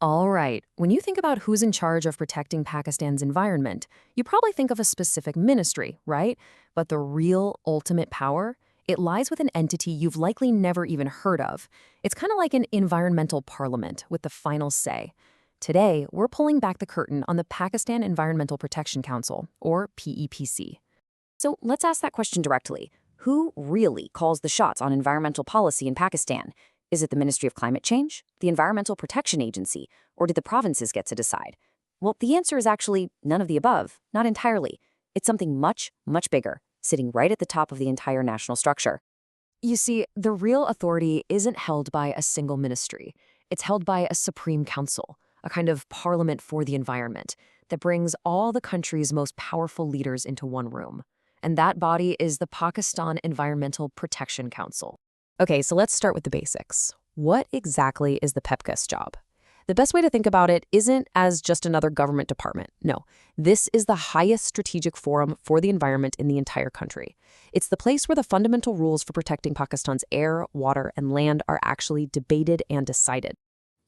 All right, when you think about who's in charge of protecting Pakistan's environment, you probably think of a specific ministry, right? But the real ultimate power, it lies with an entity you've likely never even heard of. It's kind of like an environmental parliament with the final say. Today, we're pulling back the curtain on the Pakistan Environmental Protection Council, or PEPC. So let's ask that question directly. Who really calls the shots on environmental policy in Pakistan? Is it the Ministry of Climate Change, the Environmental Protection Agency, or do the provinces get to decide? Well, the answer is actually none of the above, not entirely. It's something much, much bigger, sitting right at the top of the entire national structure. You see, the real authority isn't held by a single ministry. It's held by a supreme council, a kind of parliament for the environment that brings all the country's most powerful leaders into one room. And that body is the Pakistan Environmental Protection Council. Okay, so let's start with the basics. What exactly is the PEPC's job? The best way to think about it isn't as just another government department. No, this is the highest strategic forum for the environment in the entire country. It's the place where the fundamental rules for protecting Pakistan's air, water, and land are actually debated and decided.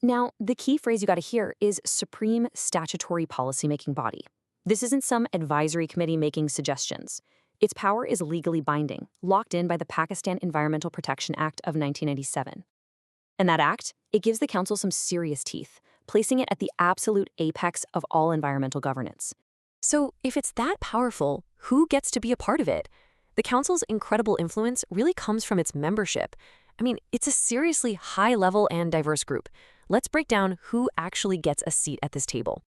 Now, the key phrase you got to hear is Supreme Statutory Policymaking Body. This isn't some advisory committee making suggestions. Its power is legally binding, locked in by the Pakistan Environmental Protection Act of 1997. And that act, it gives the council some serious teeth, placing it at the absolute apex of all environmental governance. So if it's that powerful, who gets to be a part of it? The council's incredible influence really comes from its membership. I mean, it's a seriously high-level and diverse group. Let's break down who actually gets a seat at this table.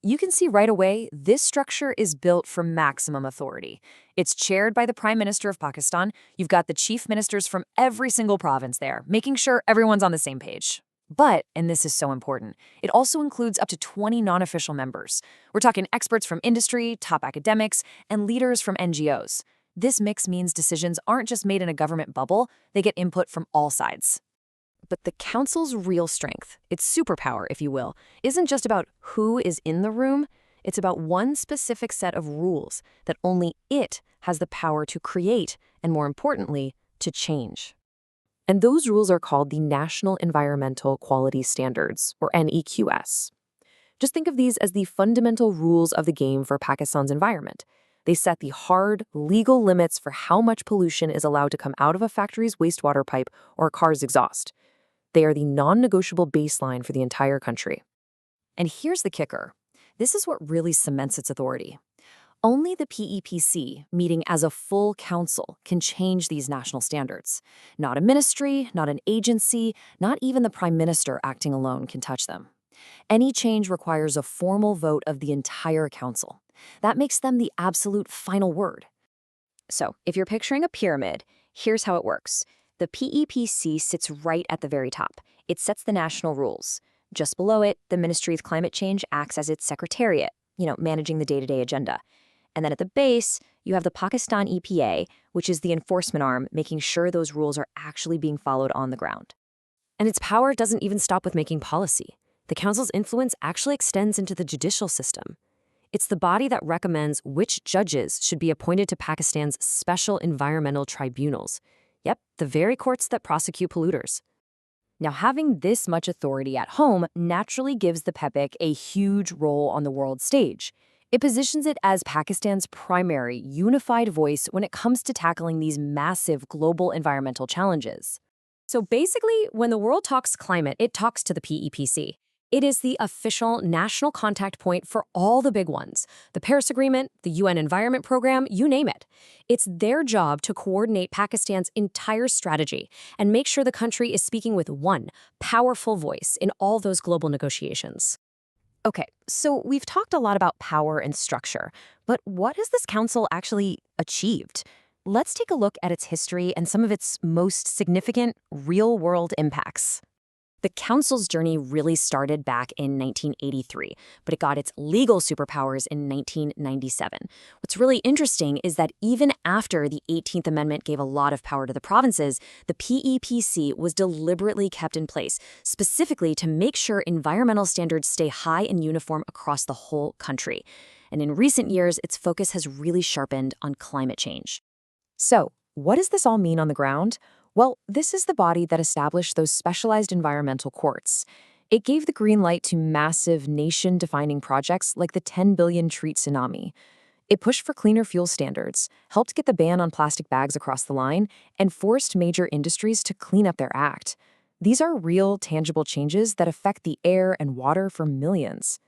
You can see right away, this structure is built for maximum authority. It's chaired by the Prime Minister of Pakistan. You've got the chief ministers from every single province there, making sure everyone's on the same page. But, and this is so important, it also includes up to 20 non-official members. We're talking experts from industry, top academics, and leaders from NGOs. This mix means decisions aren't just made in a government bubble, they get input from all sides. But the council's real strength, its superpower, if you will, isn't just about who is in the room. It's about one specific set of rules that only it has the power to create and, more importantly, to change. And those rules are called the National Environmental Quality Standards, or NEQS. Just think of these as the fundamental rules of the game for Pakistan's environment. They set the hard, legal limits for how much pollution is allowed to come out of a factory's wastewater pipe or a car's exhaust. They are the non-negotiable baseline for the entire country. And here's the kicker. This is what really cements its authority. Only the PEPC, meeting as a full council, can change these national standards. Not a ministry, not an agency, not even the Prime Minister acting alone can touch them. Any change requires a formal vote of the entire council. That makes them the absolute final word. So, if you're picturing a pyramid, here's how it works. The PEPC sits right at the very top. It sets the national rules. Just below it, the Ministry of Climate Change acts as its secretariat, managing the day-to-day agenda. And then at the base, you have the Pakistan EPA, which is the enforcement arm, making sure those rules are actually being followed on the ground. And its power doesn't even stop with making policy. The council's influence actually extends into the judicial system. It's the body that recommends which judges should be appointed to Pakistan's special environmental tribunals. Yep, the very courts that prosecute polluters. Now, having this much authority at home naturally gives the PEPC a huge role on the world stage. It positions it as Pakistan's primary, unified voice when it comes to tackling these massive global environmental challenges. So basically, when the world talks climate, it talks to the PEPC. It is the official national contact point for all the big ones. The Paris Agreement, the UN Environment Program, you name it. It's their job to coordinate Pakistan's entire strategy and make sure the country is speaking with one powerful voice in all those global negotiations. Okay, so we've talked a lot about power and structure, but what has this council actually achieved? Let's take a look at its history and some of its most significant real-world impacts. The council's journey really started back in 1983, but it got its legal superpowers in 1997. What's really interesting is that even after the 18th Amendment gave a lot of power to the provinces, the PEPC was deliberately kept in place, specifically to make sure environmental standards stay high and uniform across the whole country. And in recent years, its focus has really sharpened on climate change. So, what does this all mean on the ground? Well, this is the body that established those specialized environmental courts. It gave the green light to massive nation-defining projects like the 10 billion treat tsunami. It pushed for cleaner fuel standards, helped get the ban on plastic bags across the line, and forced major industries to clean up their act. These are real, tangible changes that affect the air and water for millions.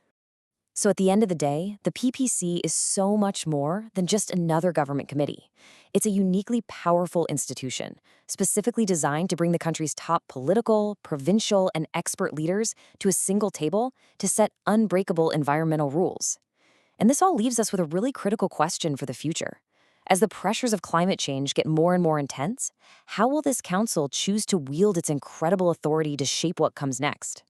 So at the end of the day, the PPC is so much more than just another government committee. It's a uniquely powerful institution, specifically designed to bring the country's top political, provincial, and expert leaders to a single table to set unbreakable environmental rules. And this all leaves us with a really critical question for the future. As the pressures of climate change get more and more intense, how will this council choose to wield its incredible authority to shape what comes next?